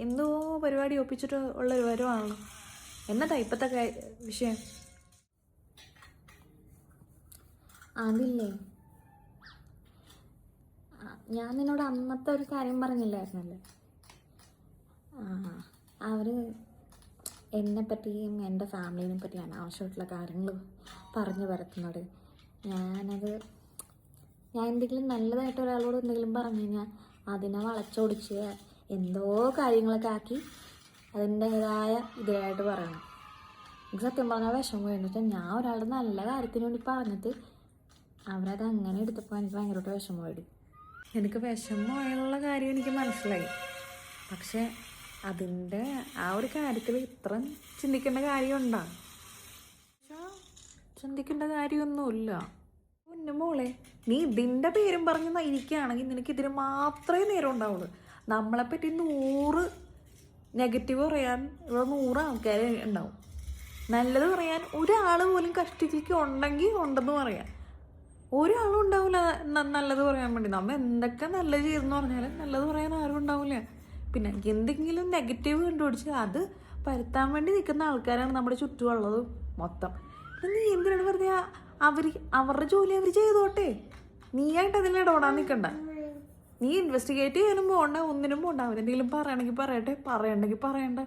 എന്തോ പരിപാടി ഒപ്പിച്ചിട്ട് ഉള്ളൊരു വരുവാണല്ലോ. എന്നതാ ഇപ്പോഴത്തെ വിഷയം? അതില്ലേ, ഞാൻ നിന്നോട് അന്നത്തെ ഒരു കാര്യം പറഞ്ഞില്ലായിരുന്നല്ലേ, അവർ എന്നെപ്പറ്റിയും എൻ്റെ ഫാമിലിനെ പറ്റിയാണ് ആവശ്യമായിട്ടുള്ള കാര്യങ്ങൾ പറഞ്ഞു പരത്തുന്നത്. ഞാൻ എന്തെങ്കിലും നല്ലതായിട്ട് ഒരാളോട് എന്തെങ്കിലും പറഞ്ഞു കഴിഞ്ഞാൽ അതിനെ വളച്ചൊടിച്ച് എന്തോ കാര്യങ്ങളൊക്കെ ആക്കി അതിൻ്റേതായ ഇതിലായിട്ട് പറയണം. എനിക്ക് സത്യം പറഞ്ഞാൽ വിഷമം വെച്ചാൽ ഞാൻ ഒരാളുടെ നല്ല കാര്യത്തിന് വേണ്ടി പറഞ്ഞിട്ട് അവരത് അങ്ങനെ എടുത്തപ്പോൾ എനിക്ക് ഭയങ്കരമായിട്ട് വിഷമമായിട്ട്. എനിക്ക് വിഷമമായുള്ള കാര്യം എനിക്ക് മനസ്സിലായി. പക്ഷെ അതിൻ്റെ ആ ഒരു കാര്യത്തിൽ ഇത്ര ചിന്തിക്കേണ്ട കാര്യമുണ്ടോ? ചിന്തിക്കേണ്ട കാര്യമൊന്നുമില്ല. പൊന്നു മോളെ, നീ ഇതിൻ്റെ പേരും പറഞ്ഞ് ഇരിക്കുകയാണെങ്കിൽ നിനക്ക് ഇതിന് മാത്രമേ നേരം ഉണ്ടാവുള്ളൂ. നമ്മളെപ്പറ്റി 100 നെഗറ്റീവ് പറയാൻ ഇവിടെ 100 ആൾക്കാർ ഉണ്ടാവും. നല്ലത് പറയാൻ ഒരാൾ പോലും കഷ്ടിലേക്ക് ഉണ്ടെങ്കിൽ ഉണ്ടെന്ന് പറയാം. ഒരാളും ഉണ്ടാവില്ല നല്ലത് പറയാൻ വേണ്ടി. നമ്മൾ എന്തൊക്കെ നല്ലത് ചെയ്തെന്ന് പറഞ്ഞാലും നല്ലത് പറയാൻ ആരും ഉണ്ടാവില്ല. പിന്നെ എന്തെങ്കിലും നെഗറ്റീവ് കണ്ടുപിടിച്ച് അത് പരത്താൻ വേണ്ടി നിൽക്കുന്ന ആൾക്കാരാണ് നമ്മുടെ ചുറ്റുമുള്ളത് മൊത്തം. നീ എന്തിനാണ് വെറുതെ അവരുടെ ജോലി അവർ ചെയ്തോട്ടെ, നീയായിട്ട് അതിൽ ഇടപെടാൻ നിൽക്കണ്ട. നീ ഇൻവെസ്റ്റിഗേറ്റ് ചെയ്യാനും പോകണ്ട, ഒന്നിനും പോകണ്ട. അവരെന്തെങ്കിലും പറയണമെങ്കിൽ പറയട്ടെ, പറയണ്ടെങ്കിൽ പറയണ്ട.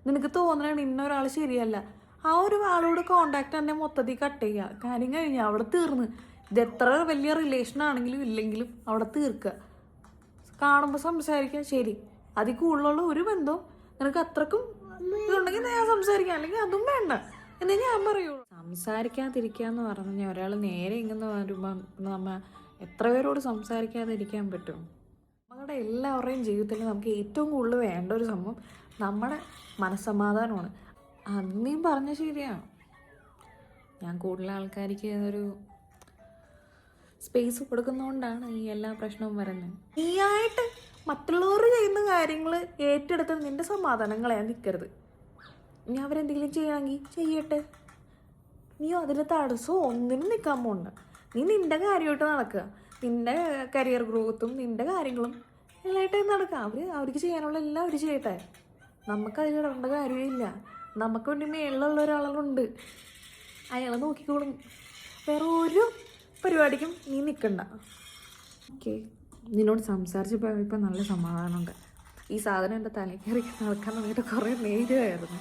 നിനക്ക് തോന്നണതാണ് ഇന്നൊരാൾ ശരിയല്ല, ആ ഒരു ആളോട് കോണ്ടാക്ട് തന്നെ മൊത്തത്തിൽ കട്ട് ചെയ്യുക. കാര്യം കഴിഞ്ഞാൽ അവിടെ തീർന്ന്. ഇത് എത്ര വലിയ റിലേഷൻ ആണെങ്കിലും ഇല്ലെങ്കിലും അവിടെ തീർക്കുക. കാണുമ്പോൾ സംസാരിക്കുക, ശരി. അതിൽ കൂടുതലുള്ള ഒരു ബന്ധവും നിനക്ക് അത്രക്കും ഇതുണ്ടെങ്കിൽ ഞാൻ സംസാരിക്കാം, അല്ലെങ്കിൽ അതും വേണ്ട എന്നേ ഞാൻ പറയുള്ളൂ. സംസാരിക്കാതിരിക്കുക എന്ന് പറഞ്ഞു കഴിഞ്ഞാൽ ഒരാൾ നേരെ ഇങ്ങനെ വരുമ്പോൾ നമ്മൾ എത്ര പേരോട് സംസാരിക്കാതിരിക്കാൻ പറ്റും? നമ്മുടെ എല്ലാവരുടെയും ജീവിതത്തിൽ നമുക്ക് ഏറ്റവും കൂടുതൽ വേണ്ട ഒരു സംഭവം നമ്മുടെ മനസ്സമാധാനമാണ്. അത് നീ പറഞ്ഞ ശരിയാണ്. ഞാൻ കൂടുതൽ ആൾക്കാർക്ക് ഒരു സ്പേസ് കൊടുക്കുന്നതുകൊണ്ടാണ് ഈ എല്ലാ പ്രശ്നവും വരുന്നത്. നീയായിട്ട് മറ്റുള്ളവർ ചെയ്യുന്ന കാര്യങ്ങൾ ഏറ്റെടുത്ത് നിന്റെ സമാധാനം കളയാൻ നിൽക്കരുത്. ഇനി അവരെന്തെങ്കിലും ചെയ്യണമെങ്കിൽ ചെയ്യട്ടെ, നീ അതിന് തടസ്സം ഒന്നിനും നിൽക്കാൻ പോകണ്ട. നീ നിൻ്റെ കാര്യമായിട്ട് നടക്കുക, നിൻ്റെ കരിയർ ഗ്രോത്തും നിൻ്റെ കാര്യങ്ങളും എല്ലായിട്ടായി നടക്കുക. അവർക്ക് ചെയ്യാനുള്ള എല്ലാം അവർ ചെയ്യട്ടെ. നമുക്കതിൽ ഇടേണ്ട കാര്യമില്ല. നമുക്ക് വേണ്ടി മേളിലുള്ള ഒരാളുണ്ട്, അയാളെ നോക്കിക്കോളും. വേറെ ഒരു പരിപാടിക്കും നീ നിൽക്കണ്ട. ഓക്കെ, നിന്നോട് സംസാരിച്ചപ്പോൾ ഇപ്പം നല്ല സമാധാനമുണ്ട്. ഈ സാധനം എൻ്റെ തലയിൽ കയറി നടക്കാൻ തുടങ്ങിയിട്ട് കുറേ നേരമായിരുന്നു.